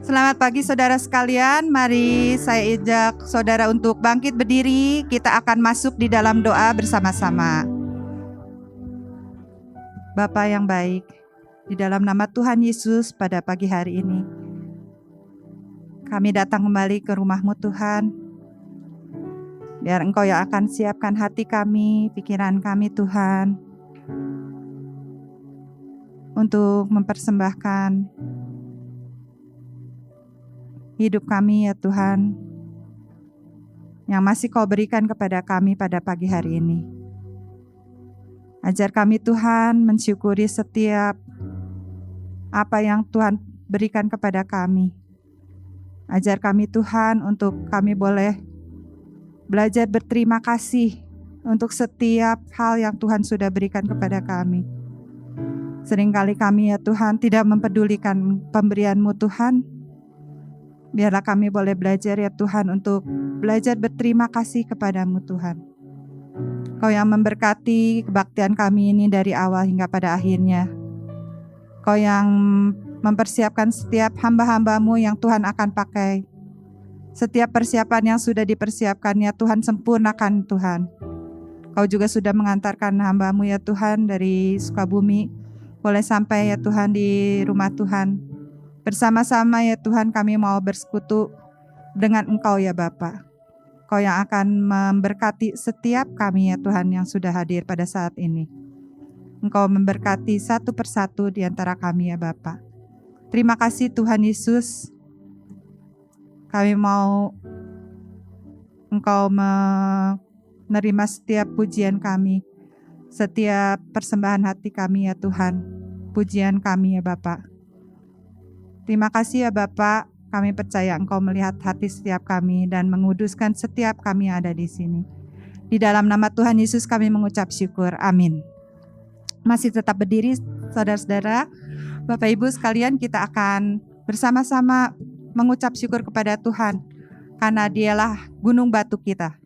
Selamat pagi saudara sekalian, mari saya ajak saudara untuk bangkit berdiri, kita akan masuk di dalam doa bersama-sama. Bapa yang baik, di dalam nama Tuhan Yesus pada pagi hari ini, kami datang kembali ke rumah-Mu Tuhan, biar Engkau yang akan siapkan hati kami, pikiran kami Tuhan, untuk mempersembahkan hidup kami ya Tuhan, yang masih Kau berikan kepada kami pada pagi hari ini. Ajar kami Tuhan mensyukuri setiap apa yang Tuhan berikan kepada kami. Ajar kami Tuhan untuk kami boleh belajar berterima kasih untuk setiap hal yang Tuhan sudah berikan kepada kami. Seringkali kami ya Tuhan tidak mempedulikan pemberian-Mu Tuhan. Biarlah kami boleh belajar ya Tuhan untuk belajar berterima kasih kepada-Mu Tuhan. Kau yang memberkati kebaktian kami ini dari awal hingga pada akhirnya. Kau yang mempersiapkan setiap hamba-hamba-Mu yang Tuhan akan pakai. Setiap persiapan yang sudah dipersiapkannya Tuhan sempurnakan Tuhan. Kau juga sudah mengantarkan hamba-Mu ya Tuhan dari Sukabumi. Boleh sampai ya Tuhan di rumah Tuhan. Bersama-sama ya Tuhan kami mau bersekutu dengan Engkau ya Bapa. Kau yang akan memberkati setiap kami ya Tuhan yang sudah hadir pada saat ini. Engkau memberkati satu persatu di antara kami ya Bapa. Terima kasih Tuhan Yesus. Kami mau Engkau menerima setiap pujian kami. Setiap persembahan hati kami ya Tuhan. Pujian kami ya Bapa. Terima kasih ya Bapak, kami percaya Engkau melihat hati setiap kami dan menguduskan setiap kami yang ada di sini. Di dalam nama Tuhan Yesus kami mengucap syukur, amin. Masih tetap berdiri saudara-saudara, Bapak Ibu sekalian, kita akan bersama-sama mengucap syukur kepada Tuhan, karena Dialah gunung batu kita.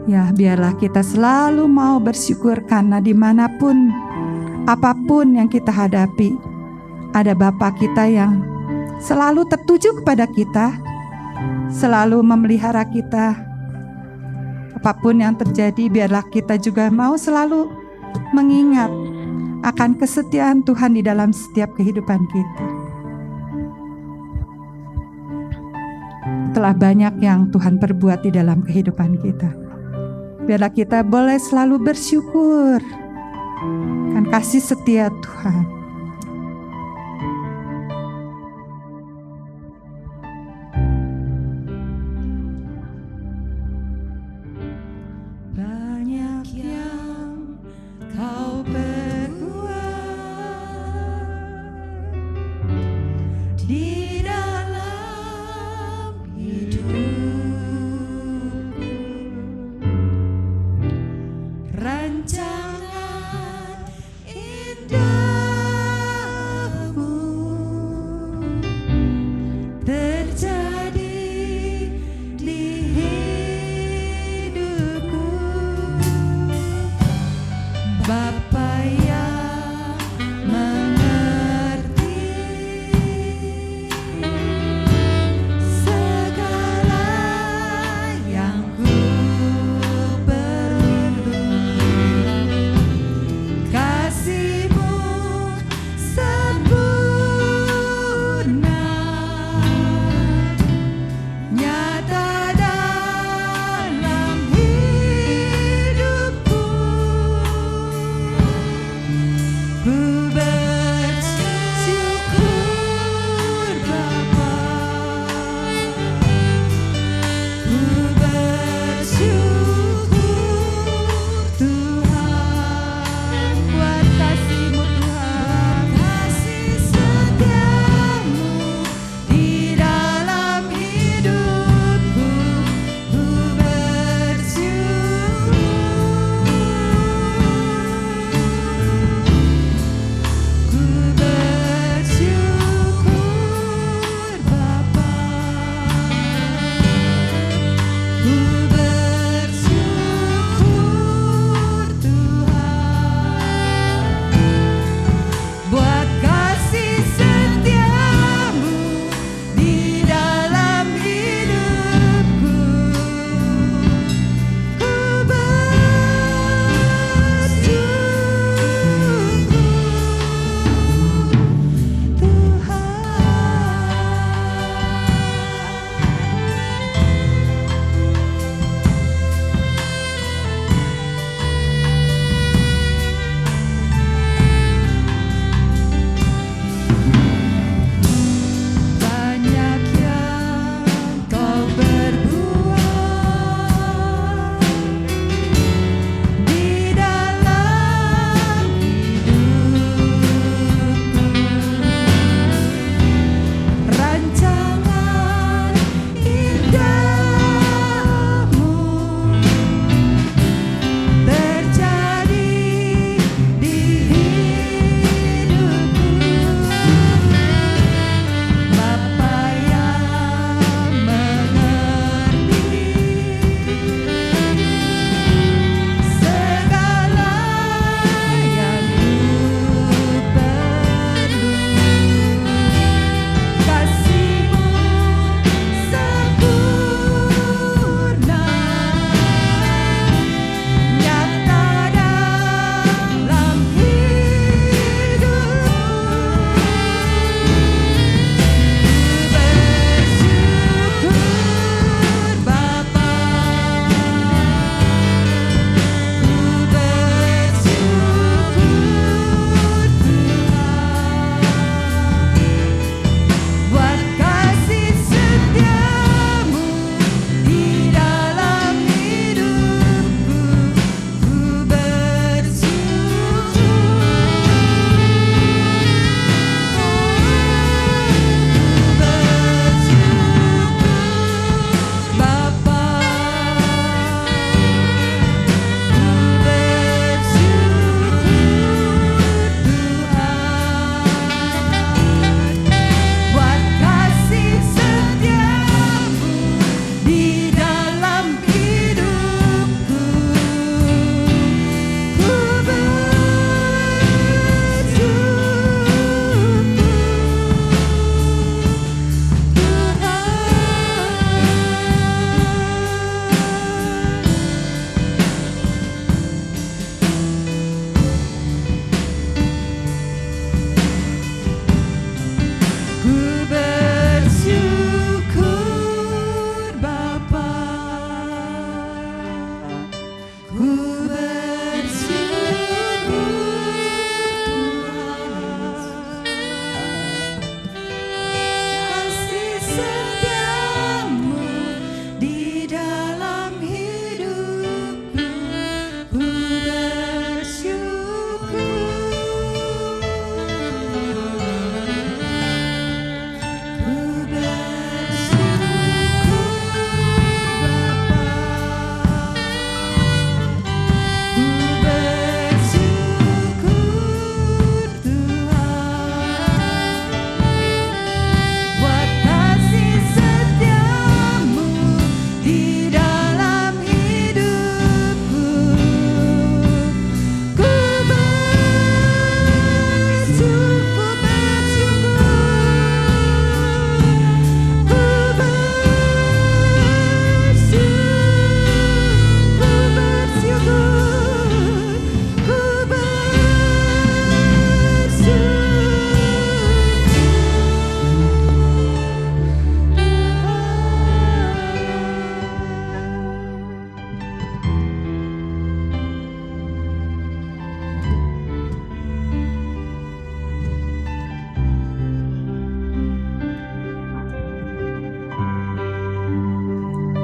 Ya, biarlah kita selalu mau bersyukur karena dimanapun, apapun yang kita hadapi, ada Bapa kita yang selalu tertuju kepada kita, selalu memelihara kita. Apapun yang terjadi, biarlah kita juga mau selalu mengingat akan kesetiaan Tuhan di dalam setiap kehidupan kita. Telah banyak yang Tuhan perbuat di dalam kehidupan kita. Biarlah kita boleh selalu bersyukur akan kasih setia Tuhan. Banyak yang Kau perbuat di dalam hidupku. Rancangan indahmu terjadi di hidupku. Bapa yang mengerti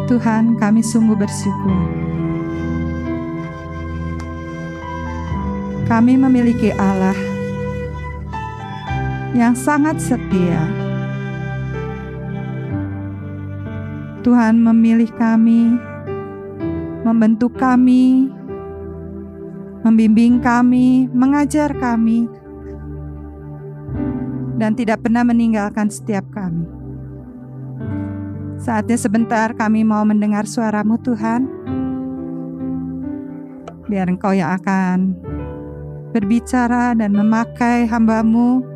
Tuhan, kami sungguh bersyukur. Kami memiliki Allah yang sangat setia. Tuhan memilih kami, membentuk kami, membimbing kami, mengajar kami, dan tidak pernah meninggalkan setiap kami. Saatnya sebentar kami mau mendengar suara-Mu, Tuhan. Biar Engkau yang akan berbicara dan memakai hamba-Mu.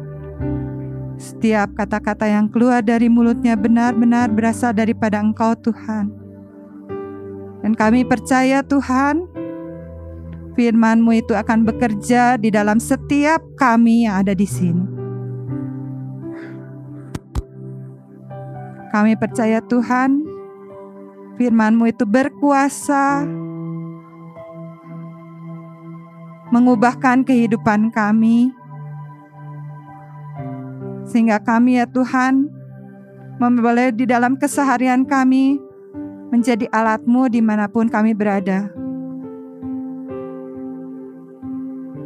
Setiap kata-kata yang keluar dari mulutnya benar-benar berasal daripada Engkau, Tuhan. Dan kami percaya, Tuhan, firman-Mu itu akan bekerja di dalam setiap kami yang ada di sini. Kami percaya, Tuhan, firman-Mu itu berkuasa mengubahkan kehidupan kami, sehingga kami, ya Tuhan, boleh di dalam keseharian kami menjadi alat-Mu dimanapun kami berada.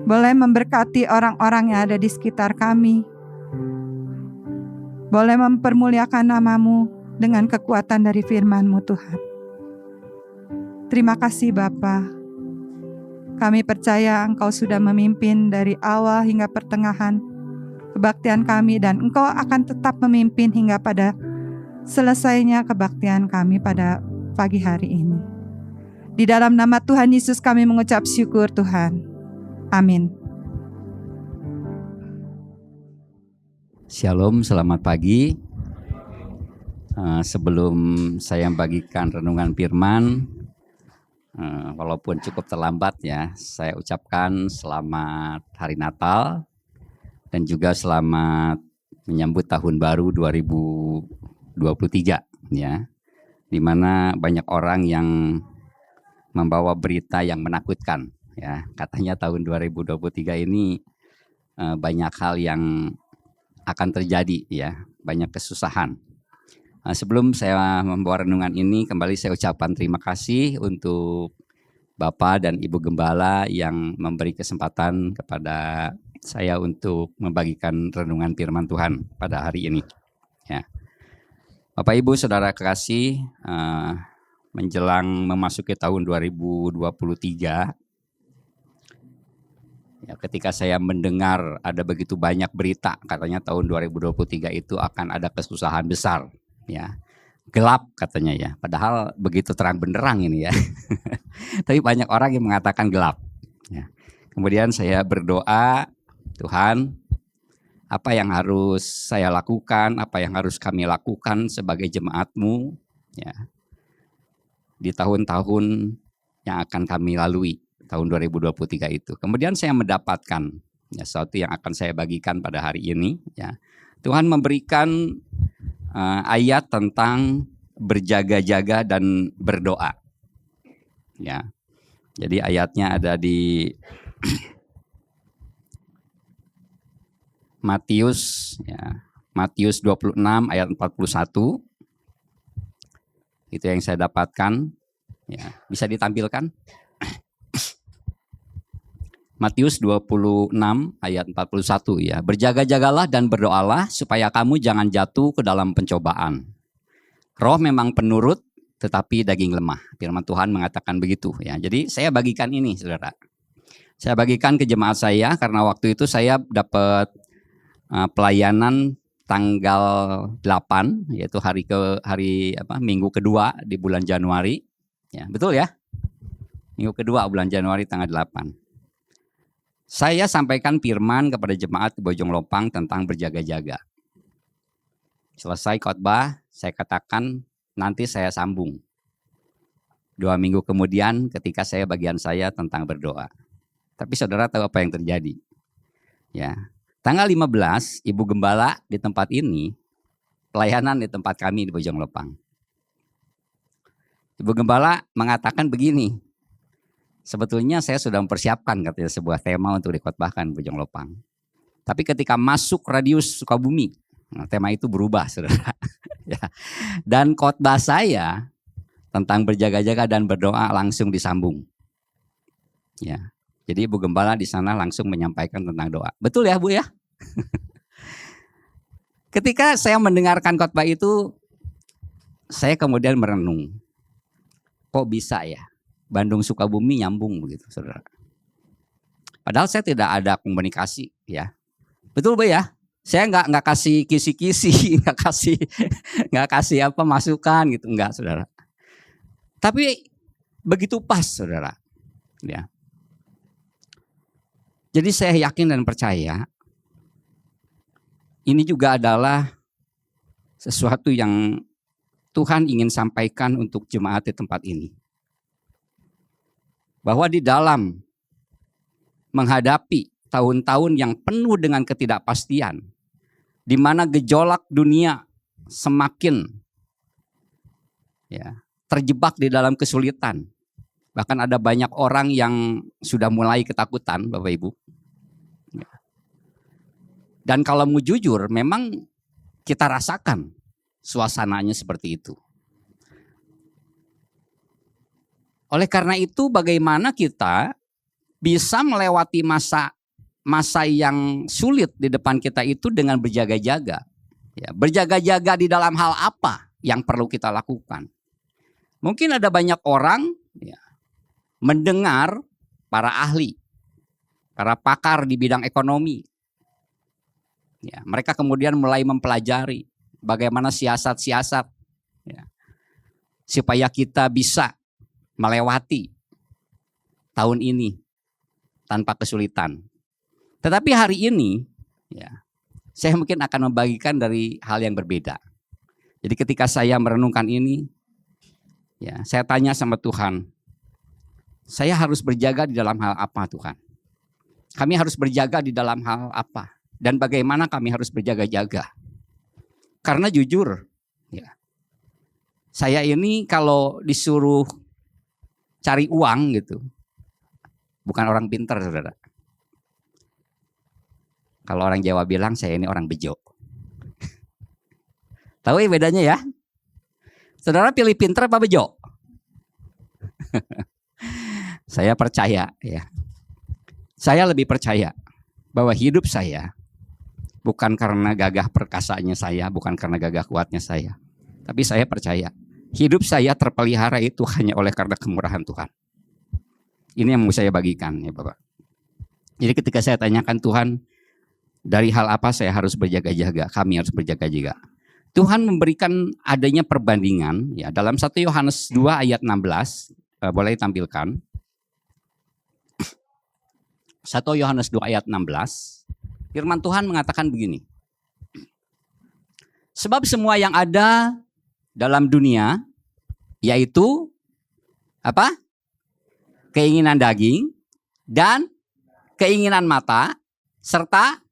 Boleh memberkati orang-orang yang ada di sekitar kami. Boleh mempermuliakan nama-Mu dengan kekuatan dari firman-Mu, Tuhan. Terima kasih Bapa. Kami percaya Engkau sudah memimpin dari awal hingga pertengahan kebaktian kami, dan Engkau akan tetap memimpin hingga pada selesainya kebaktian kami pada pagi hari ini. Di dalam nama Tuhan Yesus kami mengucap syukur, Tuhan. Amin. Shalom, selamat pagi. Sebelum saya membagikan renungan firman, walaupun cukup terlambat ya, saya ucapkan selamat Hari Natal dan juga selamat menyambut Tahun Baru 2023 ya. Di mana banyak orang yang membawa berita yang menakutkan ya. Katanya tahun 2023 ini banyak hal yang akan terjadi ya, banyak kesusahan. Sebelum saya membawa renungan ini, kembali saya ucapkan terima kasih untuk Bapak dan Ibu Gembala yang memberi kesempatan kepada saya untuk membagikan renungan firman Tuhan pada hari ini. Ya. Bapak Ibu Saudara kekasih, menjelang memasuki tahun 2023, ya, ketika saya mendengar ada begitu banyak berita, katanya tahun 2023 itu akan ada kesusahan besar, ya, gelap katanya ya. Padahal begitu terang benderang ini ya. Tapi banyak orang yang mengatakan gelap. Ya. Kemudian saya berdoa, Tuhan, apa yang harus saya lakukan, apa yang harus kami lakukan sebagai jemaat-Mu, ya, di tahun-tahun yang akan kami lalui. Tahun 2023 itu. Kemudian saya mendapatkan ya, sesuatu yang akan saya bagikan pada hari ini. Ya. Tuhan memberikan ayat tentang berjaga-jaga dan berdoa. Ya. Jadi ayatnya ada di Matius, ya, Matius 26 ayat 41. Itu yang saya dapatkan. Ya. Bisa ditampilkan? Matius 26 ayat 41 ya. Berjaga-jagalah dan berdoalah supaya kamu jangan jatuh ke dalam pencobaan. Roh memang penurut tetapi daging lemah. Firman Tuhan mengatakan begitu ya. Jadi saya bagikan ini Saudara. Saya bagikan ke jemaat saya karena waktu itu saya dapat pelayanan tanggal 8 yaitu minggu kedua di bulan Januari. Ya, betul ya? Minggu kedua bulan Januari tanggal 8. Saya sampaikan firman kepada jemaat di Bojong Lopang tentang berjaga-jaga. Selesai khotbah, saya katakan nanti saya sambung. 2 minggu kemudian ketika saya bagian saya tentang berdoa. Tapi saudara tahu apa yang terjadi? Ya, tanggal 15 Ibu Gembala di tempat ini, pelayanan di tempat kami di Bojong Lopang. Ibu Gembala mengatakan begini, sebetulnya saya sudah mempersiapkan katanya sebuah tema untuk dikhotbahkan Bojong Lopang. Tapi ketika masuk radius Sukabumi, tema itu berubah, saudara. Ya. Dan khotbah saya tentang berjaga-jaga dan berdoa langsung disambung. Ya. Jadi Ibu Gembala di sana langsung menyampaikan tentang doa. Betul ya Bu ya? Ketika saya mendengarkan khotbah itu, saya kemudian merenung. Kok bisa ya? Bandung Sukabumi nyambung begitu, saudara. Padahal saya tidak ada komunikasi, ya. Betul Bu ya? Saya nggak kasih kisi-kisi, nggak kasih apa masukan gitu, enggak, saudara. Tapi begitu pas, saudara. Ya. Jadi saya yakin dan percaya ini juga adalah sesuatu yang Tuhan ingin sampaikan untuk jemaat di tempat ini. Bahwa di dalam menghadapi tahun-tahun yang penuh dengan ketidakpastian, di mana gejolak dunia semakin terjebak di dalam kesulitan. Bahkan ada banyak orang yang sudah mulai ketakutan, Bapak Ibu. Dan kalau mau jujur, memang kita rasakan suasananya seperti itu. Oleh karena itu, bagaimana kita bisa melewati masa yang sulit di depan kita itu dengan berjaga-jaga. Ya, berjaga-jaga di dalam hal apa yang perlu kita lakukan? Mungkin ada banyak orang mendengar para ahli, para pakar di bidang ekonomi. Ya, mereka kemudian mulai mempelajari bagaimana siasat-siasat supaya kita bisa melewati tahun ini tanpa kesulitan. Tetapi hari ini saya mungkin akan membagikan dari hal yang berbeda. Jadi ketika saya merenungkan ini, saya tanya sama Tuhan, saya harus berjaga di dalam hal apa Tuhan? Kami harus berjaga di dalam hal apa? Dan bagaimana kami harus berjaga-jaga? Karena jujur, saya ini kalau disuruh cari uang gitu, bukan orang pintar, saudara. Kalau orang Jawa bilang saya ini orang bejo. Tahu ya bedanya ya? Saudara pilih pintar apa bejo? Saya percaya ya. Saya lebih percaya bahwa hidup saya bukan karena gagah perkasanya saya, bukan karena gagah kuatnya saya. Tapi saya percaya hidup saya terpelihara itu hanya oleh karena kemurahan Tuhan. Ini yang mau saya bagikan ya Bapak. Jadi ketika saya tanyakan Tuhan, dari hal apa saya harus berjaga-jaga, kami harus berjaga-jaga. Tuhan memberikan adanya perbandingan ya dalam 1 Yohanes 2 ayat 16, boleh ditampilkan. 1 Yohanes 2 ayat 16, firman Tuhan mengatakan begini. Sebab semua yang ada dalam dunia, yaitu apa? Keinginan daging dan keinginan mata, serta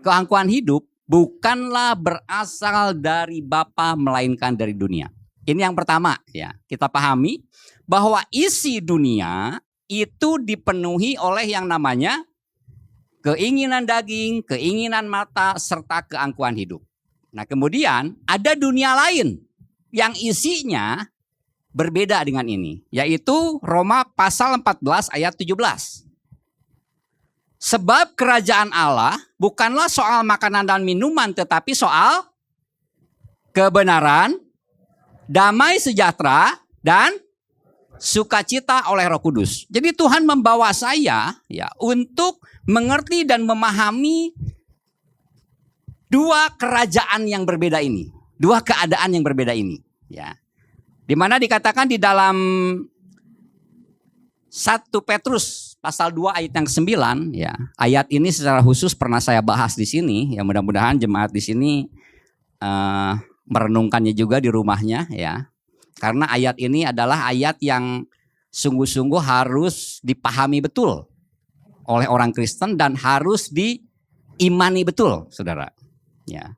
keangkuhan hidup, bukanlah berasal dari Bapa melainkan dari dunia. Ini yang pertama ya, kita pahami bahwa isi dunia itu dipenuhi oleh yang namanya keinginan daging, keinginan mata, serta keangkuhan hidup. Nah kemudian ada dunia lain yang isinya berbeda dengan ini, yaitu Roma pasal 14 ayat 17. Sebab kerajaan Allah bukanlah soal makanan dan minuman, tetapi soal kebenaran, damai sejahtera, dan sukacita oleh Roh Kudus. Jadi Tuhan membawa saya untuk mengerti dan memahami dua kerajaan yang berbeda ini, dua keadaan yang berbeda ini. Ya, di mana dikatakan di dalam 1 Petrus pasal 2 ayat yang ke-9, ya. Ayat ini secara khusus pernah saya bahas di sini, ya mudah-mudahan jemaat di sini merenungkannya juga di rumahnya, ya. Karena ayat ini adalah ayat yang sungguh-sungguh harus dipahami betul oleh orang Kristen dan harus diimani betul, saudara. Ya.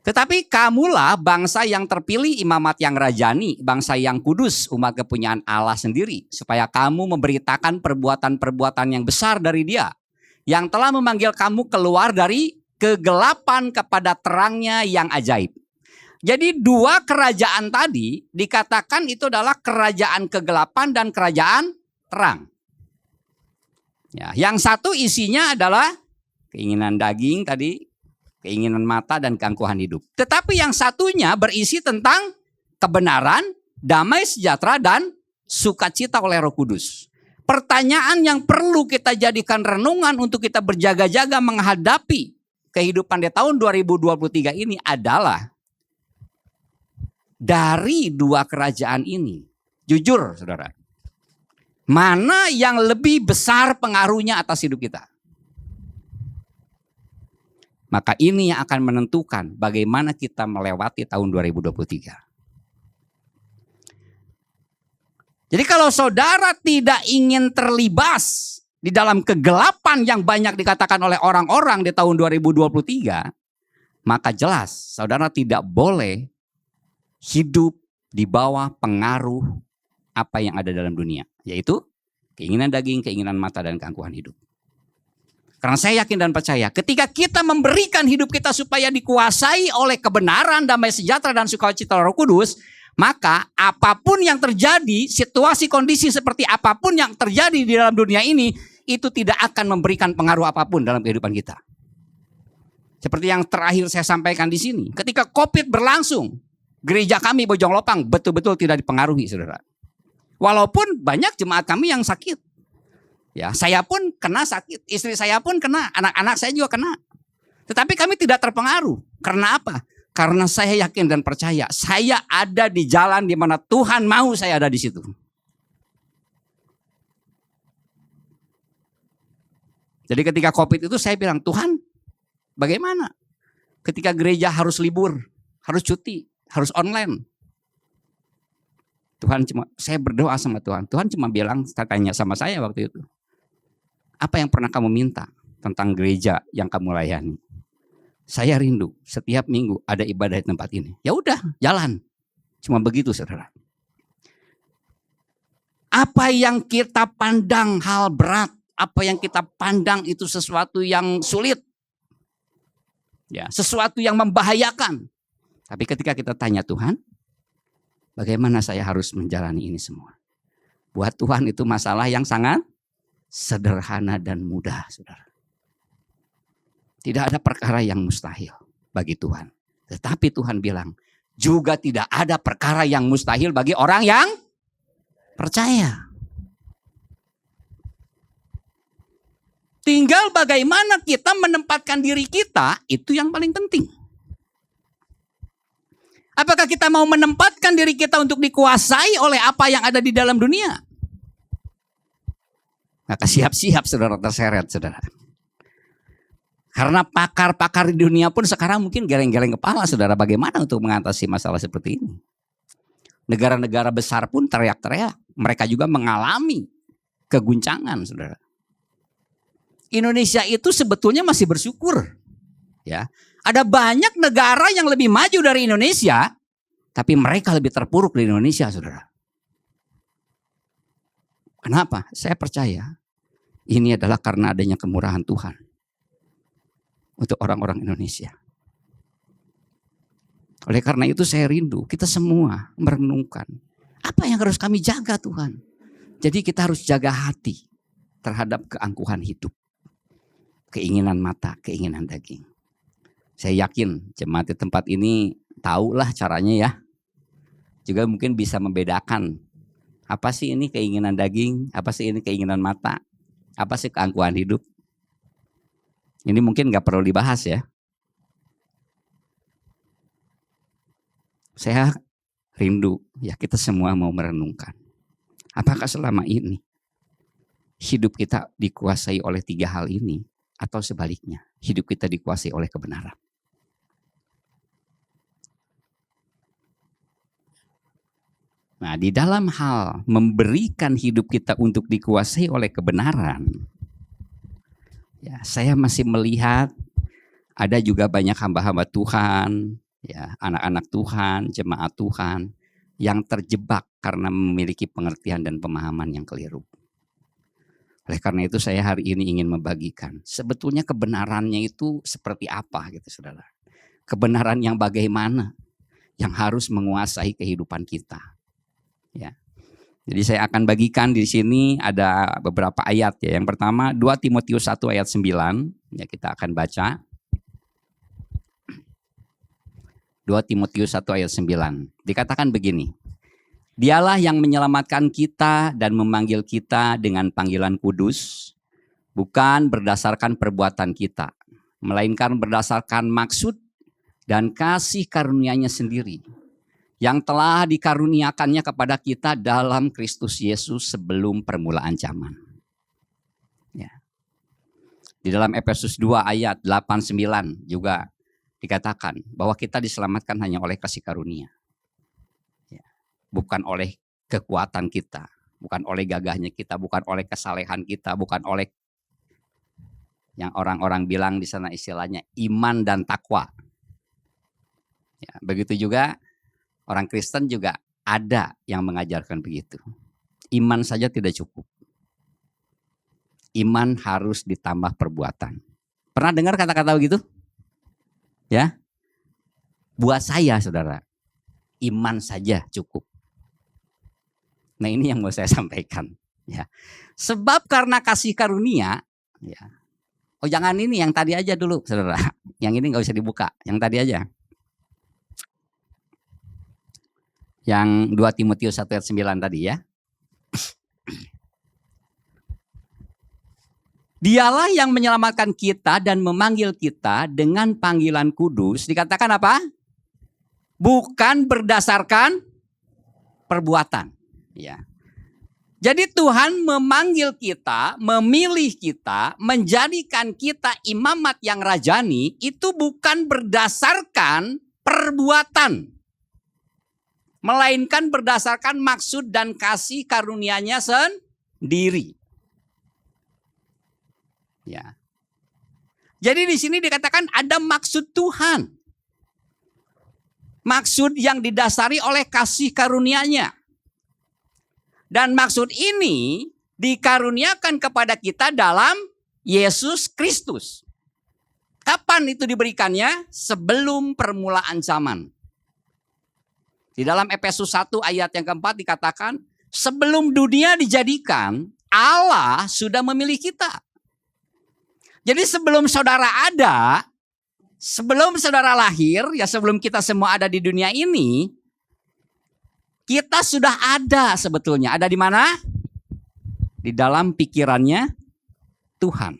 Tetapi kamulah bangsa yang terpilih, imamat yang rajani, bangsa yang kudus, umat kepunyaan Allah sendiri, supaya kamu memberitakan perbuatan-perbuatan yang besar dari Dia, yang telah memanggil kamu keluar dari kegelapan kepada terangnya yang ajaib. Jadi dua kerajaan tadi dikatakan itu adalah kerajaan kegelapan dan kerajaan terang. Ya, yang satu isinya adalah keinginan daging tadi, keinginan mata dan keangkuhan hidup. Tetapi yang satunya berisi tentang kebenaran, damai sejahtera dan sukacita oleh Roh Kudus. Pertanyaan yang perlu kita jadikan renungan untuk kita berjaga-jaga menghadapi kehidupan di tahun 2023 ini adalah dari dua kerajaan ini. Jujur saudara, mana yang lebih besar pengaruhnya atas hidup kita? Maka ini yang akan menentukan bagaimana kita melewati tahun 2023. Jadi kalau saudara tidak ingin terlibas di dalam kegelapan yang banyak dikatakan oleh orang-orang di tahun 2023, maka jelas saudara tidak boleh hidup di bawah pengaruh apa yang ada dalam dunia, yaitu keinginan daging, keinginan mata, dan keangkuhan hidup. Karena saya yakin dan percaya ketika kita memberikan hidup kita supaya dikuasai oleh kebenaran, damai sejahtera, dan sukacita Roh Kudus, maka apapun yang terjadi, situasi kondisi seperti apapun yang terjadi di dalam dunia ini, itu tidak akan memberikan pengaruh apapun dalam kehidupan kita. Seperti yang terakhir saya sampaikan di sini, ketika COVID berlangsung, gereja kami Bojong Lopang betul-betul tidak dipengaruhi, saudara. Walaupun banyak jemaat kami yang sakit. Ya, saya pun kena sakit, istri saya pun kena, anak-anak saya juga kena. Tetapi kami tidak terpengaruh. Karena apa? Karena saya yakin dan percaya, saya ada di jalan di mana Tuhan mau saya ada di situ. Jadi ketika COVID itu saya bilang, Tuhan bagaimana? Ketika gereja harus libur, harus cuti, harus online. Saya berdoa sama Tuhan. Tuhan cuma bilang, tanya sama saya waktu itu. Apa yang pernah kamu minta tentang gereja yang kamu layani? Saya rindu setiap minggu ada ibadah di tempat ini. Ya udah, jalan. Cuma begitu, saudara. Apa yang kita pandang hal berat, apa yang kita pandang itu sesuatu yang sulit, ya, sesuatu yang membahayakan. Tapi ketika kita tanya Tuhan, bagaimana saya harus menjalani ini semua? Buat Tuhan itu masalah yang sangat sederhana dan mudah, saudara. Tidak ada perkara yang mustahil bagi Tuhan. Tetapi Tuhan bilang, juga tidak ada perkara yang mustahil bagi orang yang percaya. Tinggal bagaimana kita menempatkan diri kita, itu yang paling penting. Apakah kita mau menempatkan diri kita untuk dikuasai oleh apa yang ada di dalam dunia? Maka siap-siap saudara terseret, saudara. Karena pakar-pakar di dunia pun sekarang mungkin geleng-geleng kepala, saudara, bagaimana untuk mengatasi masalah seperti ini. Negara-negara besar pun teriak-teriak. Mereka juga mengalami keguncangan, saudara. Indonesia itu sebetulnya masih bersyukur. Ya, ada banyak negara yang lebih maju dari Indonesia, tapi mereka lebih terpuruk dari Indonesia, saudara. Kenapa? Saya percaya ini adalah karena adanya kemurahan Tuhan untuk orang-orang Indonesia. Oleh karena itu saya rindu kita semua merenungkan apa yang harus kami jaga, Tuhan. Jadi kita harus jaga hati terhadap keangkuhan hidup, keinginan mata, keinginan daging. Saya yakin jemaat di tempat ini tahulah caranya ya. Juga mungkin bisa membedakan apa sih ini keinginan daging, apa sih ini keinginan mata, apa sih keangkuhan hidup. Ini mungkin gak perlu dibahas ya. Saya rindu ya kita semua mau merenungkan. Apakah selama ini hidup kita dikuasai oleh tiga hal ini, atau sebaliknya hidup kita dikuasai oleh kebenaran? Nah, di dalam hal memberikan hidup kita untuk dikuasai oleh kebenaran, ya, saya masih melihat ada juga banyak hamba-hamba Tuhan, ya, anak-anak Tuhan, jemaat Tuhan yang terjebak karena memiliki pengertian dan pemahaman yang keliru. Oleh karena itu saya hari ini ingin membagikan sebetulnya kebenarannya itu seperti apa gitu, saudara. Kebenaran yang bagaimana? yang harus menguasai kehidupan kita. Ya. Jadi saya akan bagikan di sini ada beberapa ayat ya. Yang pertama 2 Timotius 1 ayat 9, ya kita akan baca. 2 Timotius 1 ayat 9. Dikatakan begini. Dialah yang menyelamatkan kita dan memanggil kita dengan panggilan kudus, bukan berdasarkan perbuatan kita, melainkan berdasarkan maksud dan kasih karunia-Nya sendiri, yang telah dikaruniakannya kepada kita dalam Kristus Yesus sebelum permulaan zaman. Ya. Di dalam Efesus 2 ayat 8-9 juga dikatakan bahwa kita diselamatkan hanya oleh kasih karunia. Ya. Bukan oleh kekuatan kita, bukan oleh gagahnya kita, bukan oleh kesalehan kita, bukan oleh yang orang-orang bilang di sana istilahnya iman dan takwa. Ya, begitu juga orang Kristen juga ada yang mengajarkan begitu. Iman saja tidak cukup. Iman harus ditambah perbuatan. Pernah dengar kata-kata begitu? Ya. Buat saya, saudara, iman saja cukup. Nah, ini yang mau saya sampaikan. Ya. Sebab karena kasih karunia, ya. Oh, jangan ini, yang tadi aja dulu, saudara. Yang ini nggak usah dibuka, yang tadi aja. Yang 2 Timotius 1 ayat 9 tadi ya. Dialah yang menyelamatkan kita dan memanggil kita dengan panggilan kudus. Dikatakan apa? Bukan berdasarkan perbuatan. Ya. Jadi Tuhan memanggil kita, memilih kita, menjadikan kita imamat yang rajani itu bukan berdasarkan perbuatan, melainkan berdasarkan maksud dan kasih karunia-Nya sendiri. Ya. Jadi di sini dikatakan ada maksud Tuhan. Maksud yang didasari oleh kasih karunia-Nya. Dan maksud ini dikaruniakan kepada kita dalam Yesus Kristus. Kapan itu diberikannya? Sebelum permulaan zaman. Di dalam Efesus 1 ayat yang keempat dikatakan, sebelum dunia dijadikan, Allah sudah memilih kita. Jadi sebelum saudara ada, sebelum saudara lahir, ya sebelum kita semua ada di dunia ini, kita sudah ada sebetulnya. Ada di mana? Di dalam pikirannya Tuhan.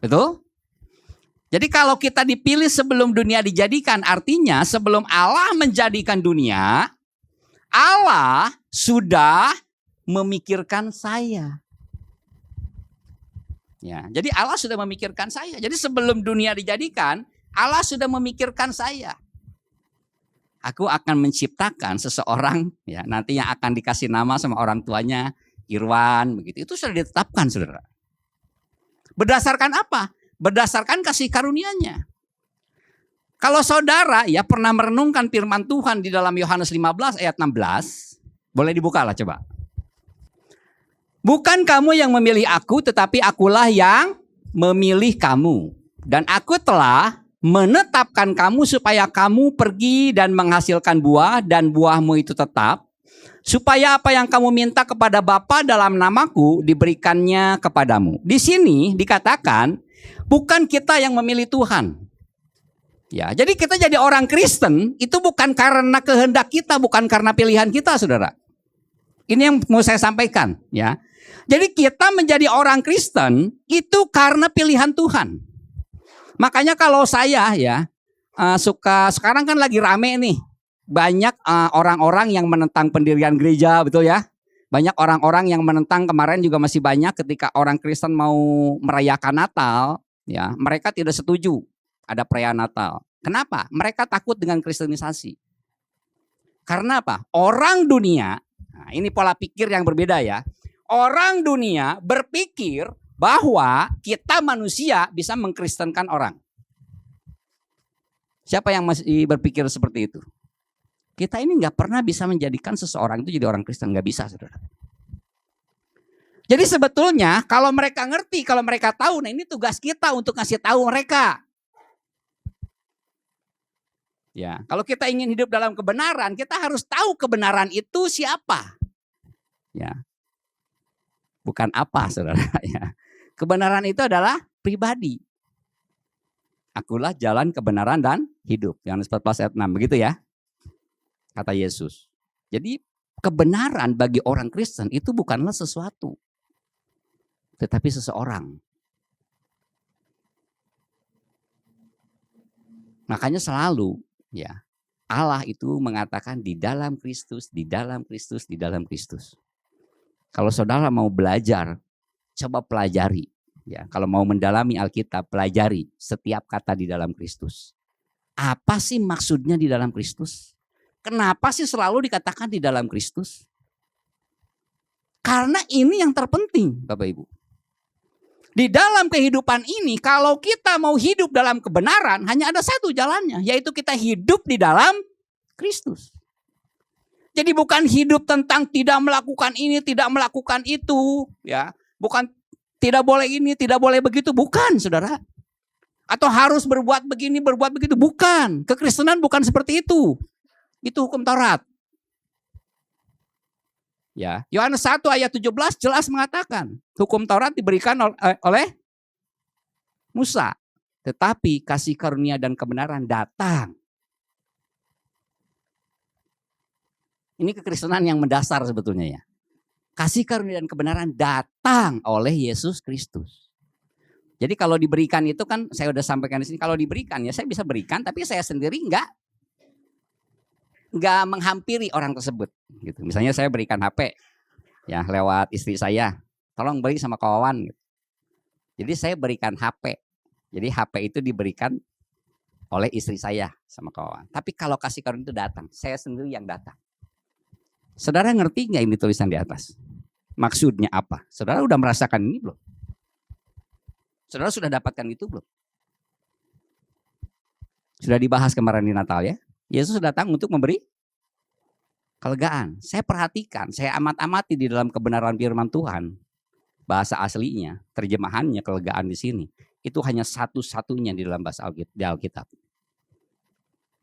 Betul? Jadi kalau kita dipilih sebelum dunia dijadikan, artinya sebelum Allah menjadikan dunia, Allah sudah memikirkan saya. Ya, jadi Allah sudah memikirkan saya. Jadi sebelum dunia dijadikan, Allah sudah memikirkan saya. Aku akan menciptakan seseorang, ya nanti yang akan dikasih nama sama orang tuanya Irwan, begitu. Itu sudah ditetapkan, saudara. Berdasarkan apa? Berdasarkan kasih karunia-Nya. Kalau saudara ya pernah merenungkan firman Tuhan di dalam Yohanes 15 ayat 16, boleh dibuka lah coba. Bukan kamu yang memilih aku, tetapi akulah yang memilih kamu. Dan aku telah menetapkan kamu supaya kamu pergi dan menghasilkan buah, dan buahmu itu tetap. Supaya apa yang kamu minta kepada Bapa dalam namaku diberikannya kepadamu. Di sini dikatakan, bukan kita yang memilih Tuhan. Ya, jadi kita jadi orang Kristen itu bukan karena kehendak kita, bukan karena pilihan kita, saudara. Ini yang mau saya sampaikan, ya. Jadi kita menjadi orang Kristen itu karena pilihan Tuhan. Makanya kalau saya ya suka, sekarang kan lagi rame nih. Banyak orang-orang yang menentang pendirian gereja, betul ya. Banyak orang-orang yang menentang, kemarin juga masih banyak ketika orang Kristen mau merayakan Natal, ya mereka tidak setuju ada perayaan Natal. Kenapa? Mereka takut dengan kristenisasi. Karena apa? Orang dunia, nah ini pola pikir yang berbeda ya. Orang dunia berpikir bahwa kita manusia bisa mengkristenkan orang. Siapa yang masih berpikir seperti itu? Kita ini nggak pernah bisa menjadikan seseorang itu jadi orang Kristen, nggak bisa, saudara. Jadi sebetulnya kalau mereka ngerti, kalau mereka tahu, nah ini tugas kita untuk ngasih tahu mereka. Ya, kalau kita ingin hidup dalam kebenaran, kita harus tahu kebenaran itu siapa. Ya. Bukan apa, Saudara, ya. Kebenaran itu adalah pribadi. Akulah jalan kebenaran dan hidup. Yohanes 14 ayat 6, begitu ya. Kata Yesus. Jadi kebenaran bagi orang Kristen itu bukanlah sesuatu, tetapi seseorang. Makanya selalu ya Allah itu mengatakan di dalam Kristus, di dalam Kristus, di dalam Kristus. Kalau saudara mau belajar, coba pelajari. Ya, kalau mau mendalami Alkitab, pelajari setiap kata di dalam Kristus. Apa sih maksudnya di dalam Kristus? Kenapa sih selalu dikatakan di dalam Kristus? Karena ini yang terpenting, Bapak Ibu. Di dalam kehidupan ini, kalau kita mau hidup dalam kebenaran, hanya ada satu jalannya, yaitu kita hidup di dalam Kristus. Jadi bukan hidup tentang tidak melakukan ini, tidak melakukan itu, ya. Bukan tidak boleh ini, tidak boleh begitu, bukan, Saudara. Atau harus berbuat begini, berbuat begitu, bukan. Kekristenan bukan seperti itu. Itu hukum Taurat. Ya, Yohanes 1 ayat 17 jelas mengatakan, hukum Taurat diberikan oleh Musa, tetapi kasih karunia dan kebenaran datang. Ini kekristenan yang mendasar sebetulnya ya. Kasih karunia dan kebenaran datang oleh Yesus Kristus. Jadi kalau diberikan itu kan saya udah sampaikan di sini, kalau diberikan ya saya bisa berikan, tapi saya sendiri enggak menghampiri orang tersebut gitu. Misalnya saya berikan HP ya lewat istri saya, tolong beli sama kawan gitu. Jadi saya berikan HP. Jadi HP itu diberikan oleh istri saya sama kawan. Tapi kalau kasih karunia itu datang, saya sendiri yang datang. Saudara ngerti nggak ini tulisan di atas? Maksudnya apa? Saudara udah merasakan ini belum? Saudara sudah dapatkan itu belum? Sudah dibahas kemarin di Natal ya. Yesus datang untuk memberi kelegaan. Saya perhatikan, saya amati di dalam kebenaran firman Tuhan. Bahasa aslinya, terjemahannya kelegaan di sini. Itu hanya satu-satunya di dalam bahasa Alkitab.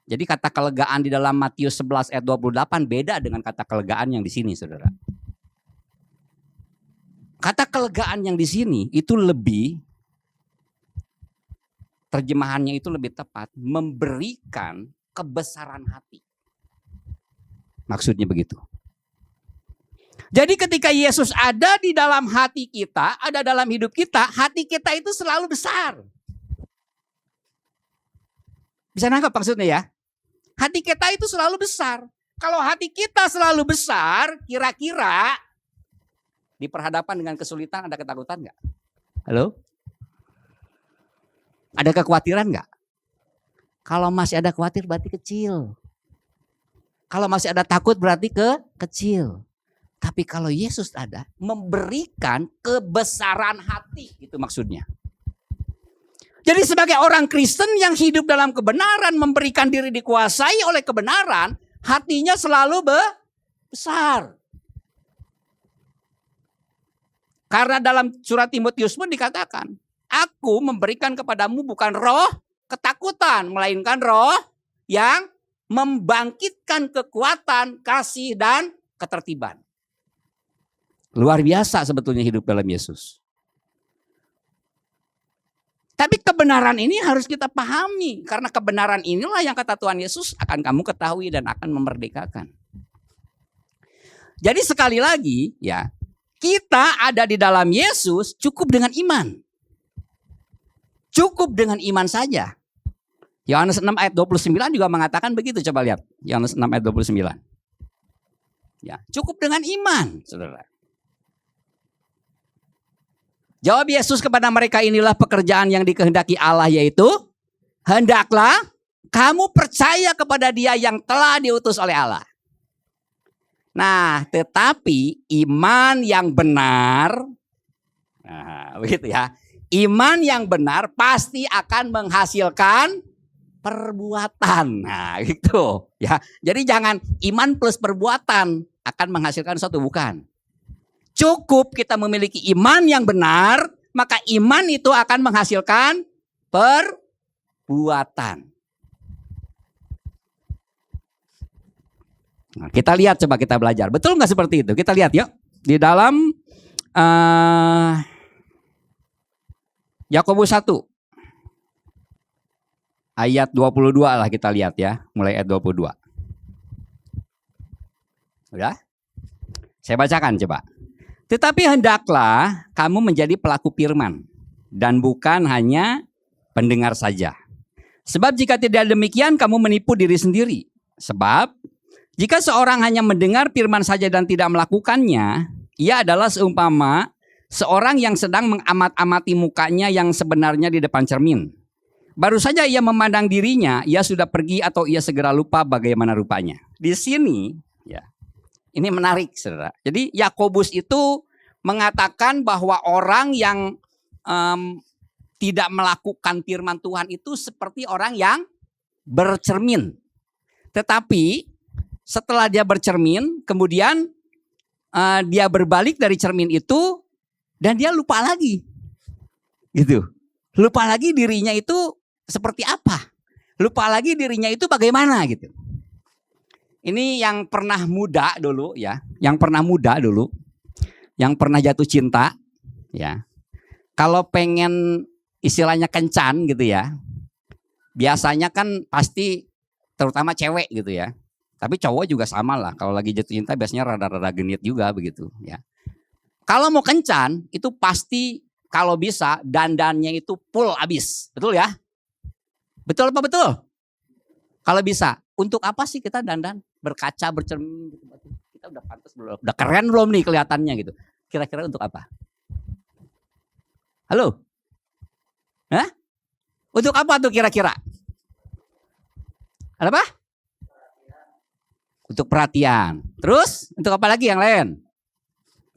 Jadi kata kelegaan di dalam Matius 11 ayat 28 beda dengan kata kelegaan yang di sini, Saudara. Kata kelegaan yang di sini itu lebih, terjemahannya itu lebih tepat, memberikan kebesaran hati. Maksudnya begitu. Jadi ketika Yesus ada di dalam hati kita, ada dalam hidup kita, hati kita itu selalu besar. Bisa nangkap maksudnya ya? Hati kita itu selalu besar. Kalau hati kita selalu besar, kira-kira di perhadapan dengan kesulitan ada ketakutan nggak? Halo? Ada kekhawatiran nggak? Kalau masih ada khawatir berarti kecil. Kalau masih ada takut berarti kecil. Tapi kalau Yesus ada, memberikan kebesaran hati, itu maksudnya. Jadi sebagai orang Kristen yang hidup dalam kebenaran, memberikan diri dikuasai oleh kebenaran, hatinya selalu besar. Karena dalam surat Timotius pun dikatakan, aku memberikan kepadamu bukan roh ketakutan, melainkan roh yang membangkitkan kekuatan, kasih, dan ketertiban. Luar biasa sebetulnya hidup dalam Yesus. Tapi kebenaran ini harus kita pahami. Karena kebenaran inilah yang kata Tuhan Yesus akan kamu ketahui dan akan memerdekakan. Jadi sekali lagi ya, kita ada di dalam Yesus cukup dengan iman. Cukup dengan iman saja. Yohanes 6 ayat 29 juga mengatakan begitu, coba lihat. Yohanes 6 ayat 29. Ya, cukup dengan iman, Saudara. Jawab Yesus kepada mereka, inilah pekerjaan yang dikehendaki Allah, yaitu hendaklah kamu percaya kepada Dia yang telah diutus oleh Allah. Nah, tetapi iman yang benar, nah, begitu ya. Iman yang benar pasti akan menghasilkan perbuatan. Nah, gitu ya. Jadi jangan iman plus perbuatan akan menghasilkan sesuatu, bukan. Cukup kita memiliki iman yang benar, maka iman itu akan menghasilkan perbuatan. Nah, kita lihat, coba kita belajar. Betul nggak seperti itu? Kita lihat yuk. Di dalam Yakobus 1 ayat 22 lah kita lihat ya. Mulai ayat 22. Udah? Saya bacakan coba. Tetapi hendaklah kamu menjadi pelaku firman dan bukan hanya pendengar saja. Sebab jika tidak demikian kamu menipu diri sendiri. Sebab jika seorang hanya mendengar firman saja dan tidak melakukannya, ia adalah seumpama seorang yang sedang mengamat-amati mukanya yang sebenarnya di depan cermin. Baru saja ia memandang dirinya, ia sudah pergi atau ia segera lupa bagaimana rupanya. Di sini, ya, ini menarik, saudara. Jadi Yakobus itu mengatakan bahwa orang yang tidak melakukan firman Tuhan itu seperti orang yang bercermin. Tetapi setelah dia bercermin, kemudian dia berbalik dari cermin itu dan dia lupa lagi. Gitu. Lupa lagi dirinya itu seperti apa? Lupa lagi dirinya itu bagaimana gitu. Ini yang pernah muda dulu ya, yang pernah jatuh cinta ya. Kalau pengen istilahnya kencan gitu ya. Biasanya kan pasti terutama cewek gitu ya. Tapi cowok juga sama lah. Kalau lagi jatuh cinta biasanya rada-rada genit juga begitu ya. Kalau mau kencan itu pasti kalau bisa dandannya itu full abis. Betul ya? Betul apa betul? Kalau bisa. Untuk apa sih kita dandan? Berkaca, bercermin gitu. Kita udah pantas belum? Udah keren belum nih kelihatannya gitu. Kira-kira untuk apa? Halo? Hah? Untuk apa tuh kira-kira? Ada apa? Untuk perhatian. Terus untuk apa lagi yang lain?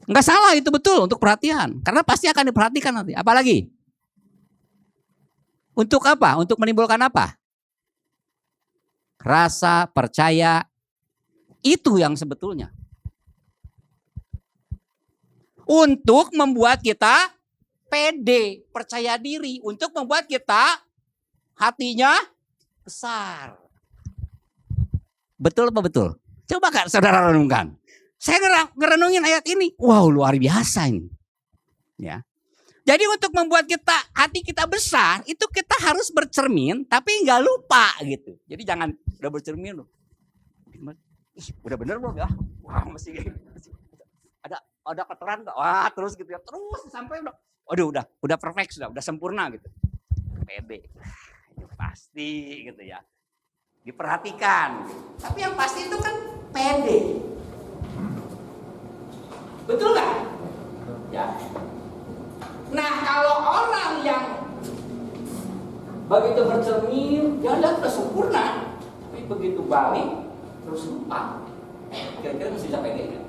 Enggak salah, itu betul untuk perhatian. Karena pasti akan diperhatikan nanti. Apa lagi? Untuk apa? Untuk menimbulkan apa? Rasa percaya. Itu yang sebetulnya. Untuk membuat kita pede, percaya diri, untuk membuat kita hatinya besar. Betul apa betul? Coba Kak saudara renungkan. Saya ngerenungin ayat ini. Wow, luar biasa ini. Ya. Jadi untuk membuat kita hati kita besar, itu kita harus bercermin tapi nggak lupa gitu. Jadi jangan udah bercermin loh. Udah bener belum ya? Wah, masih ada keteran enggak? Wah, terus gitu ya. Terus sampai udah perfect sudah sempurna gitu. Pede. Itu pasti gitu ya. Diperhatikan. Tapi yang pasti itu kan pede. Betul nggak? Ya. Nah, kalau orang yang begitu bercermin, dia lihat udah sempurna. Tapi begitu balik terus lupa. Kira-kira masih bisa pede nggak?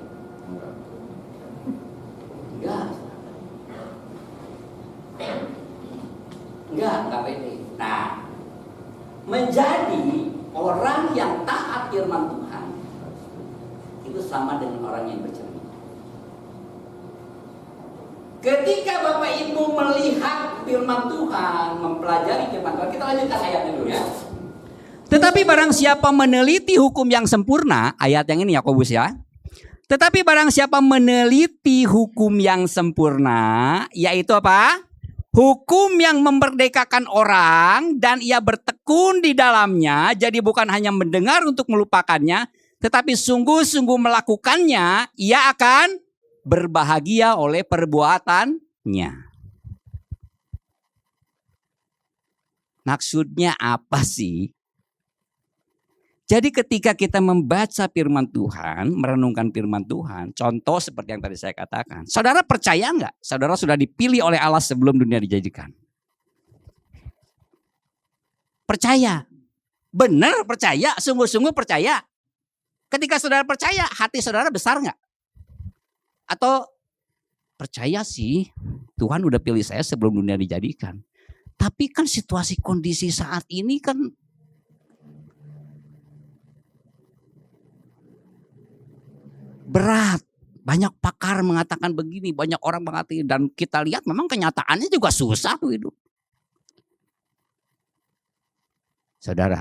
Enggak pede. Nah, menjadi orang yang taat firman Tuhan itu sama dengan orang yang bercermin. Ketika Bapak Ibu melihat firman Tuhan, mempelajari firman Tuhan, kita lanjutkan ayatnya dulu ya. Tetapi barang siapa meneliti hukum yang sempurna, ayat yang ini Yakobus ya. Tetapi barang siapa meneliti hukum yang sempurna, yaitu apa? Hukum yang memerdekakan orang dan ia bertekun di dalamnya. Jadi bukan hanya mendengar untuk melupakannya, tetapi sungguh-sungguh melakukannya, ia akan berbahagia oleh perbuatannya. Maksudnya apa sih? Jadi ketika kita membaca firman Tuhan, merenungkan firman Tuhan, contoh seperti yang tadi saya katakan. Saudara percaya enggak? Saudara sudah dipilih oleh Allah sebelum dunia dijadikan. Percaya. Benar percaya, sungguh-sungguh percaya. Ketika saudara percaya, hati saudara besar enggak? Atau percaya sih, Tuhan udah pilih saya sebelum dunia dijadikan. Tapi kan situasi kondisi saat ini kan berat. Banyak pakar mengatakan begini, banyak orang mengatakan, dan kita lihat memang kenyataannya juga susah tuh hidup. Saudara,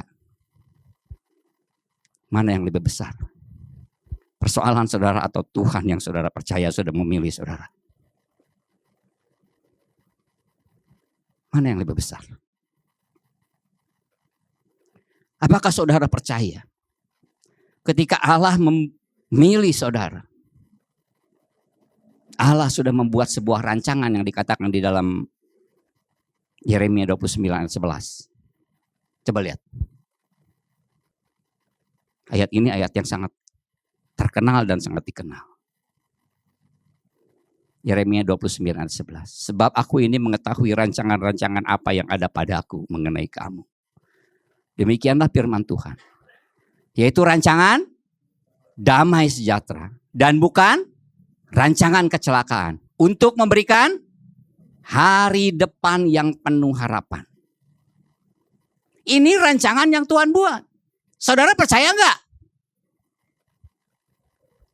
mana yang lebih besar? persoalan saudara atau Tuhan yang saudara percaya sudah memilih saudara? Mana yang lebih besar? Apakah saudara percaya ketika Allah memilih saudara, Allah sudah membuat sebuah rancangan yang dikatakan di dalam Yeremia 29 ayat 11. Coba lihat. Ayat ini ayat yang sangat terkenal dan sangat dikenal. Yeremia 29 ayat 11. Sebab aku ini mengetahui rancangan-rancangan apa yang ada padaku mengenai kamu. Demikianlah firman Tuhan. Yaitu rancangan damai sejahtera. Dan bukan rancangan kecelakaan. Untuk memberikan hari depan yang penuh harapan. Ini rancangan yang Tuhan buat. Saudara percaya enggak?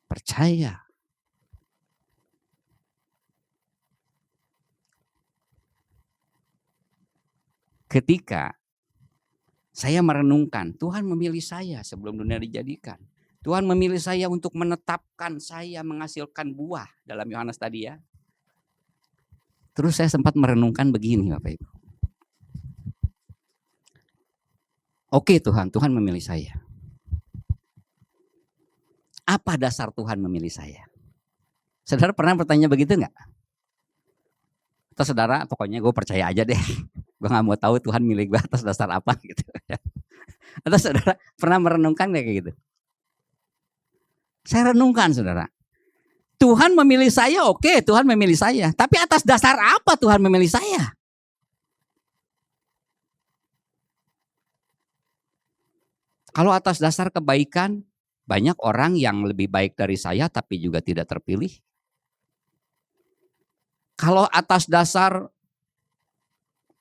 Percaya. Ketika saya merenungkan, Tuhan memilih saya sebelum dunia dijadikan. Tuhan memilih saya untuk menetapkan saya menghasilkan buah dalam Yohanes tadi ya. Terus saya sempat merenungkan begini Bapak Ibu. Oke Tuhan memilih saya. Apa dasar Tuhan memilih saya? Saudara pernah bertanya begitu enggak? Atau saudara pokoknya gue percaya aja deh. Gue gak mau tahu Tuhan milih gue atas dasar apa gitu. Atau saudara pernah merenungkan kayak gitu? Saya renungkan saudara. Tuhan memilih saya, oke Tuhan memilih saya. Tapi atas dasar apa Tuhan memilih saya? Kalau atas dasar kebaikan, banyak orang yang lebih baik dari saya tapi juga tidak terpilih. Kalau atas dasar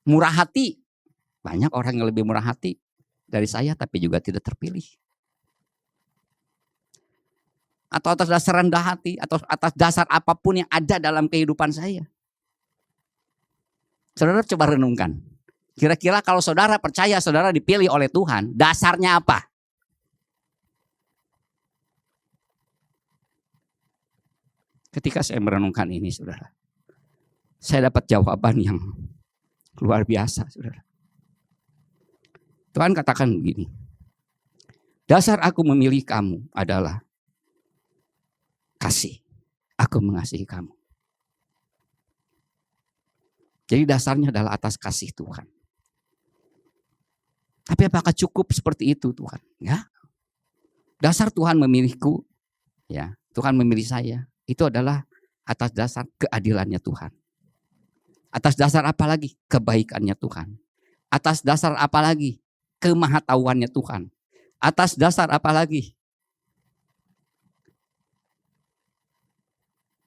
murah hati, banyak orang yang lebih murah hati dari saya tapi juga tidak terpilih. Atau atas dasar rendah hati, atau atas dasar apapun yang ada dalam kehidupan saya. Saudara coba renungkan. Kira-kira kalau saudara percaya saudara dipilih oleh Tuhan, dasarnya apa? Ketika saya merenungkan ini saudara, saya dapat jawaban yang luar biasa saudara. Tuhan katakan begini, dasar aku memilih kamu adalah kasih. Aku mengasihi kamu. Jadi dasarnya adalah atas kasih Tuhan. Tapi apakah cukup seperti itu Tuhan? Ya. Dasar Tuhan memilihku, ya, Tuhan memilih saya, itu adalah atas dasar keadilannya Tuhan. Atas dasar apa lagi? Kebaikannya Tuhan. Atas dasar apa lagi? Kemahatauannya Tuhan. Atas dasar apa lagi?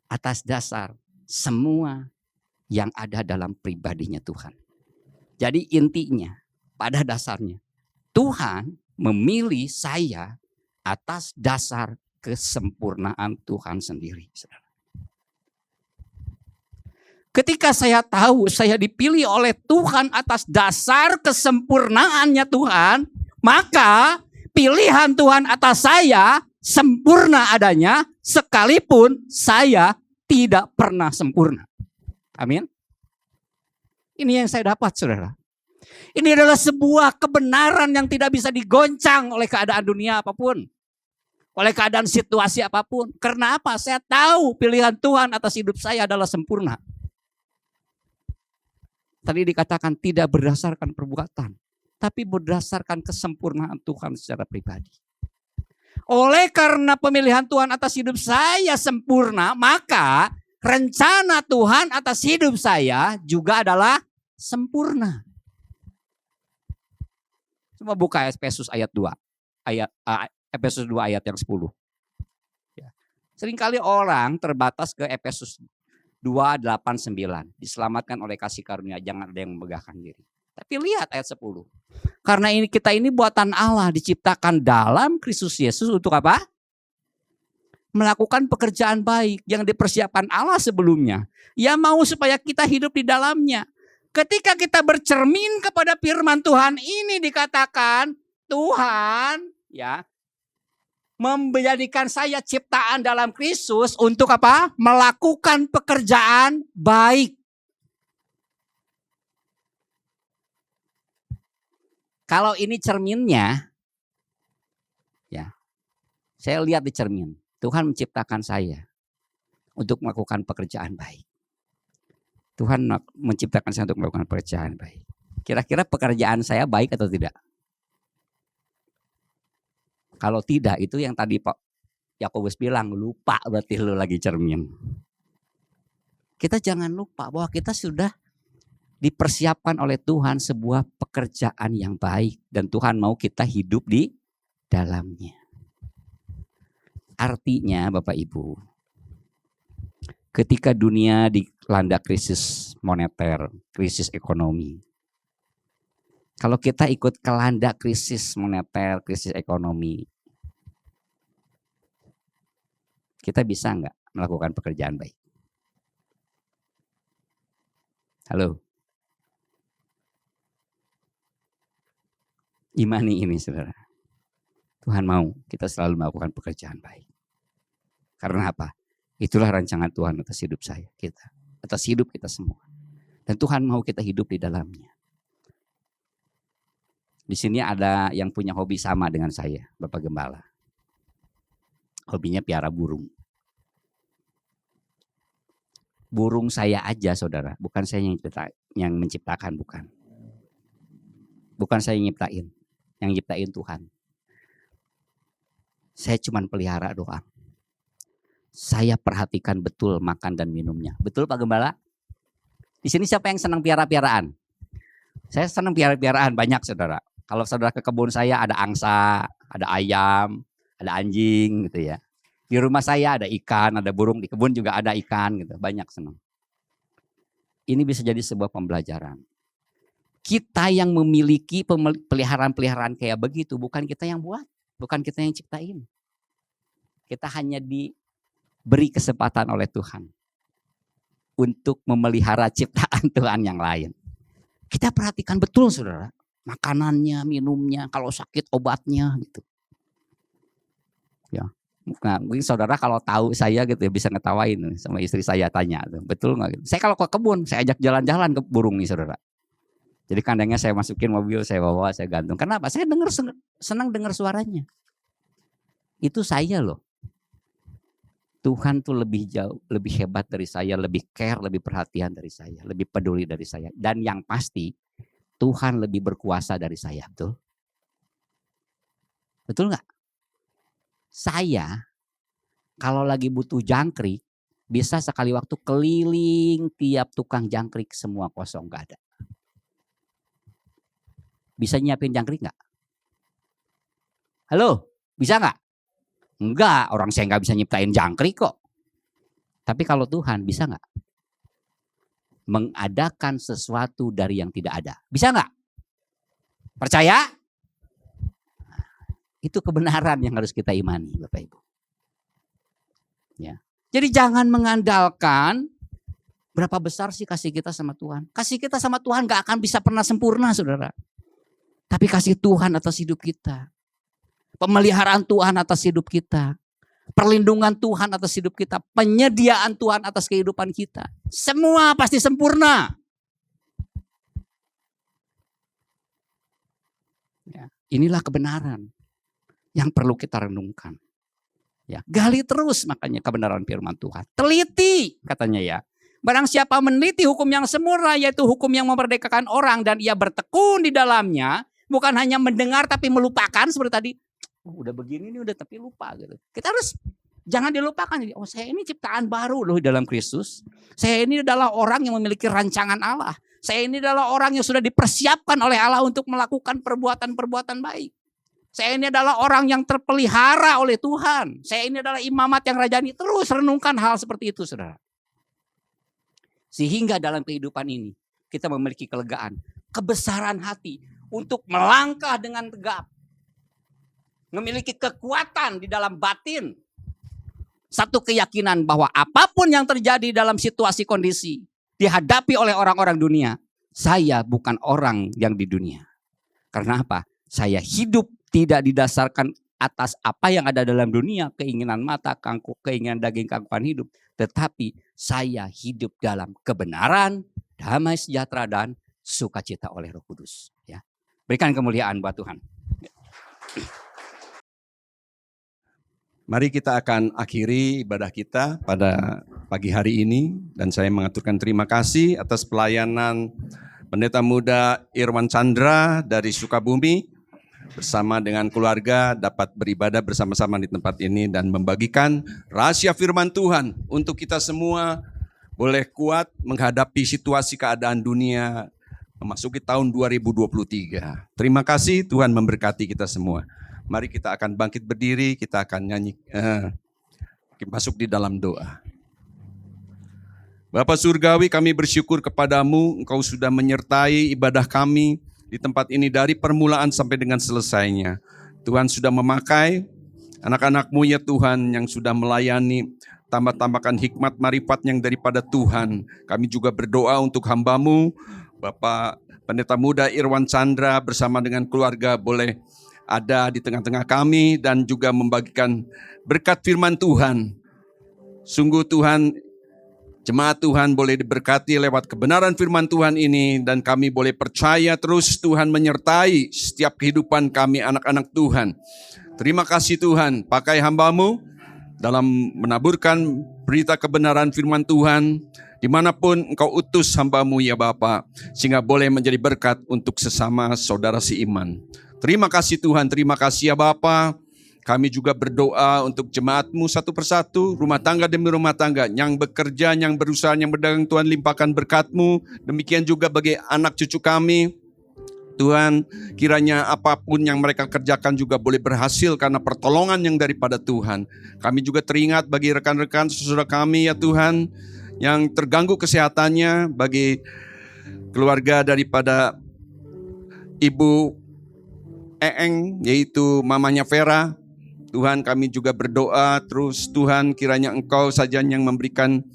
Atas dasar semua yang ada dalam pribadinya Tuhan. Jadi intinya, pada dasarnya, Tuhan memilih saya atas dasar kesempurnaan Tuhan sendiri. Ketika saya tahu saya dipilih oleh Tuhan atas dasar kesempurnaannya Tuhan, maka pilihan Tuhan atas saya sempurna adanya sekalipun saya tidak pernah sempurna. Amin. Ini yang saya dapat saudara. Ini adalah sebuah kebenaran yang tidak bisa digoncang oleh keadaan dunia apapun. Oleh keadaan situasi apapun. Karena apa? Saya tahu pilihan Tuhan atas hidup saya adalah sempurna. Tadi dikatakan tidak berdasarkan perbuatan, tapi berdasarkan kesempurnaan Tuhan secara pribadi. Oleh karena pemilihan Tuhan atas hidup saya sempurna, maka rencana Tuhan atas hidup saya juga adalah sempurna. Coba buka Efesus ayat 2. Efesus 2 ayat yang 10. Ya. Seringkali orang terbatas ke Efesus 2:8-9. Diselamatkan oleh kasih karunia, jangan ada yang memegahkan diri. Tapi lihat ayat 10. Karena ini kita ini buatan Allah, diciptakan dalam Kristus Yesus untuk apa? Melakukan pekerjaan baik yang dipersiapkan Allah sebelumnya. Yang mau supaya kita hidup di dalamnya. Ketika kita bercermin kepada firman Tuhan ini dikatakan Tuhan ya menjadikan saya ciptaan dalam Kristus untuk apa? Melakukan pekerjaan baik. Kalau ini cerminnya, ya, saya lihat di cermin. Tuhan menciptakan saya untuk melakukan pekerjaan baik. Tuhan menciptakan saya untuk melakukan pekerjaan baik. Kira-kira pekerjaan saya baik atau tidak? Kalau tidak, itu yang tadi Pak Yakobus bilang, lupa berarti lu lagi cermin. Kita jangan lupa bahwa kita sudah dipersiapkan oleh Tuhan sebuah pekerjaan yang baik. Dan Tuhan mau kita hidup di dalamnya. Artinya Bapak Ibu, ketika dunia dilanda krisis moneter, krisis ekonomi. Kalau kita ikut kelanda krisis moneter, krisis ekonomi, kita bisa nggak melakukan pekerjaan baik? Halo? Imani ini saudara. Tuhan mau kita selalu melakukan pekerjaan baik. Karena apa? Itulah rancangan Tuhan atas hidup saya, kita. Atas hidup kita semua. Dan Tuhan mau kita hidup di dalamnya. Di sini ada yang punya hobi sama dengan saya, Bapak Gembala. Hobinya piara burung. Burung saya aja saudara, bukan saya yang menciptakan, bukan. Bukan saya yang nyiptain Tuhan. Saya cuma pelihara doang. Saya perhatikan betul makan dan minumnya. Betul Pak Gembala? Di sini siapa yang senang piara-piaraan? Saya senang piara-piaraan banyak saudara. Kalau saudara ke kebun saya ada angsa, ada ayam, ada anjing gitu ya. Di rumah saya ada ikan, ada burung, di kebun juga ada ikan gitu. Banyak senang. Ini bisa jadi sebuah pembelajaran. Kita yang memiliki peliharaan-peliharaan kayak begitu, bukan kita yang buat, bukan kita yang ciptain. Kita hanya diberi kesempatan oleh Tuhan untuk memelihara ciptaan Tuhan yang lain. Kita perhatikan betul saudara. Makanannya, minumnya, kalau sakit obatnya gitu. Ya. Nah, mungkin saudara kalau tahu saya gitu ya bisa ngetawain sama istri saya tanya, betul nggak? Gitu. Saya kalau ke kebun, saya ajak jalan-jalan ke burung nih saudara. Jadi kandangnya saya masukin mobil, saya bawa, saya gantung. Kenapa? Saya senang dengar suaranya. Itu saya loh. Tuhan tuh lebih jauh, lebih hebat dari saya, lebih care, lebih perhatian dari saya, lebih peduli dari saya. Dan yang pasti Tuhan lebih berkuasa dari saya, betul? Betul nggak? Saya kalau lagi butuh jangkrik, bisa sekali waktu keliling tiap tukang jangkrik semua kosong, nggak ada. Bisa nyiapin jangkrik nggak? Halo, bisa nggak? Enggak, orang saya nggak bisa nyiptain jangkrik kok. Tapi kalau Tuhan bisa nggak? Mengadakan sesuatu dari yang tidak ada. Bisa nggak? Percaya? Itu kebenaran yang harus kita imani, Bapak Ibu. Ya. Jadi jangan mengandalkan berapa besar sih kasih kita sama Tuhan. Kasih kita sama Tuhan gak akan bisa pernah sempurna, saudara. Tapi kasih Tuhan atas hidup kita. Pemeliharaan Tuhan atas hidup kita. Perlindungan Tuhan atas hidup kita. Penyediaan Tuhan atas kehidupan kita. Semua pasti sempurna. Ya, inilah kebenaran yang perlu kita renungkan. Ya, gali terus makanya kebenaran firman Tuhan. Teliti katanya ya. Barang siapa meneliti hukum yang sempurna, yaitu hukum yang memerdekakan orang dan ia bertekun di dalamnya, bukan hanya mendengar tapi melupakan seperti tadi. Udah begini nih udah tapi lupa gitu. Kita harus jangan dilupakan. Oh, saya ini ciptaan baru loh dalam Kristus. Saya ini adalah orang yang memiliki rancangan Allah. Saya ini adalah orang yang sudah dipersiapkan oleh Allah untuk melakukan perbuatan-perbuatan baik. Saya ini adalah orang yang terpelihara oleh Tuhan. Saya ini adalah imamat yang rajani. Terus renungkan hal seperti itu, saudara. Sehingga dalam kehidupan ini kita memiliki kelegaan, kebesaran hati untuk melangkah dengan tegap. Memiliki kekuatan di dalam batin. Satu keyakinan bahwa apapun yang terjadi dalam situasi kondisi dihadapi oleh orang-orang dunia, saya bukan orang yang di dunia. Karena apa? Saya hidup tidak didasarkan atas apa yang ada dalam dunia, keinginan mata, keinginan daging, keangkuhan hidup. Tetapi saya hidup dalam kebenaran, damai sejahtera, dan sukacita oleh Roh Kudus. Ya. Berikan kemuliaan buat Tuhan. Mari kita akan akhiri ibadah kita pada pagi hari ini. Dan saya mengaturkan terima kasih atas pelayanan Pendeta Muda Irwan Chandra dari Sukabumi. Bersama dengan keluarga dapat beribadah bersama-sama di tempat ini dan membagikan rahasia firman Tuhan untuk kita semua boleh kuat menghadapi situasi keadaan dunia memasuki tahun 2023. Terima kasih, Tuhan memberkati kita semua. Mari kita akan bangkit berdiri, kita akan nyanyi, masuk di dalam doa. Bapa Surgawi, kami bersyukur kepadamu, Engkau sudah menyertai ibadah kami di tempat ini dari permulaan sampai dengan selesainya. Tuhan sudah memakai anak-anak-Mu ya Tuhan yang sudah melayani, tambah-tambahkan hikmat marifat yang daripada Tuhan. Kami juga berdoa untuk hamba-Mu, Bapak Pendeta Muda Irwan Chandra bersama dengan keluarga boleh ada di tengah-tengah kami dan juga membagikan berkat firman Tuhan. Sungguh Tuhan, jemaat Tuhan boleh diberkati lewat kebenaran firman Tuhan ini dan kami boleh percaya terus Tuhan menyertai setiap kehidupan kami anak-anak Tuhan. Terima kasih Tuhan, pakai hamba-Mu dalam menaburkan berita kebenaran firman Tuhan dimanapun Engkau utus hamba-Mu ya Bapa, sehingga boleh menjadi berkat untuk sesama saudara seiman. Terima kasih Tuhan, terima kasih ya Bapa. Kami juga berdoa untuk jemaat-Mu satu persatu, rumah tangga demi rumah tangga, yang bekerja, yang berusaha, yang berdagang, Tuhan limpahkan berkat-Mu. Demikian juga bagi anak cucu kami. Tuhan, kiranya apapun yang mereka kerjakan juga boleh berhasil karena pertolongan yang daripada Tuhan. Kami juga teringat bagi rekan-rekan saudara kami ya Tuhan, yang terganggu kesehatannya, bagi keluarga daripada Ibu Eeng, yaitu mamanya Vera. Tuhan, kami juga berdoa terus Tuhan, kiranya Engkau saja yang memberikan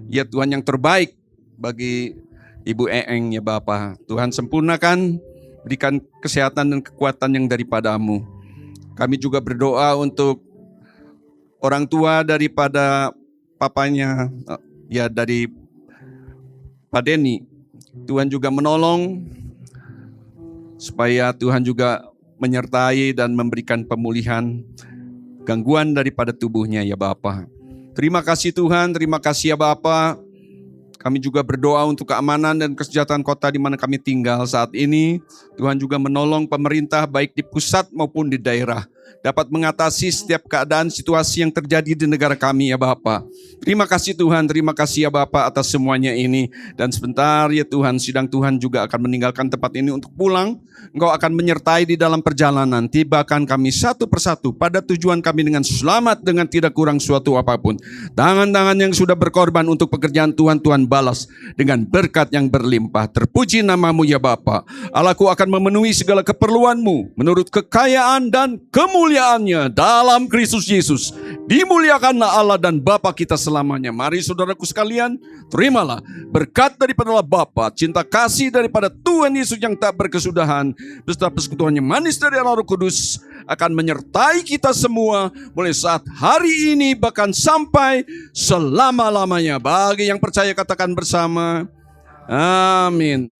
ya Tuhan yang terbaik bagi Ibu Eeng ya Bapa. Tuhan sempurnakan, berikan kesehatan dan kekuatan yang daripada-Mu. Kami juga berdoa untuk orang tua daripada papanya, ya dari Pak Denny. Tuhan juga menolong supaya Tuhan juga menyertai dan memberikan pemulihan gangguan daripada tubuhnya ya Bapa. Terima kasih Tuhan, terima kasih ya Bapa. Kami juga berdoa untuk keamanan dan kesejahteraan kota di mana kami tinggal saat ini. Tuhan juga menolong pemerintah baik di pusat maupun di daerah dapat mengatasi setiap keadaan situasi yang terjadi di negara kami ya Bapa. Terima kasih Tuhan, terima kasih ya Bapa atas semuanya ini. Dan sebentar ya Tuhan, sidang Tuhan juga akan meninggalkan tempat ini untuk pulang. Engkau akan menyertai di dalam perjalanan. Tibakan kami satu persatu pada tujuan kami dengan selamat, dengan tidak kurang suatu apapun. Tangan-tangan yang sudah berkorban untuk pekerjaan Tuhan, Tuhan balas dengan berkat yang berlimpah. Terpuji nama-Mu ya Bapa. Allahku akan memenuhi segala keperluan-Mu menurut kekayaan dan kemuliaannya dalam Kristus Yesus. Dimuliakanlah Allah dan Bapa kita selamanya. Mari saudaraku sekalian, terimalah berkat daripada Allah Bapa, cinta kasih daripada Tuhan Yesus yang tak berkesudahan, beserta persekutuan yang manis dari Allah Roh Kudus akan menyertai kita semua mulai saat hari ini bahkan sampai selama-lamanya. Bagi yang percaya katakan bersama, amin.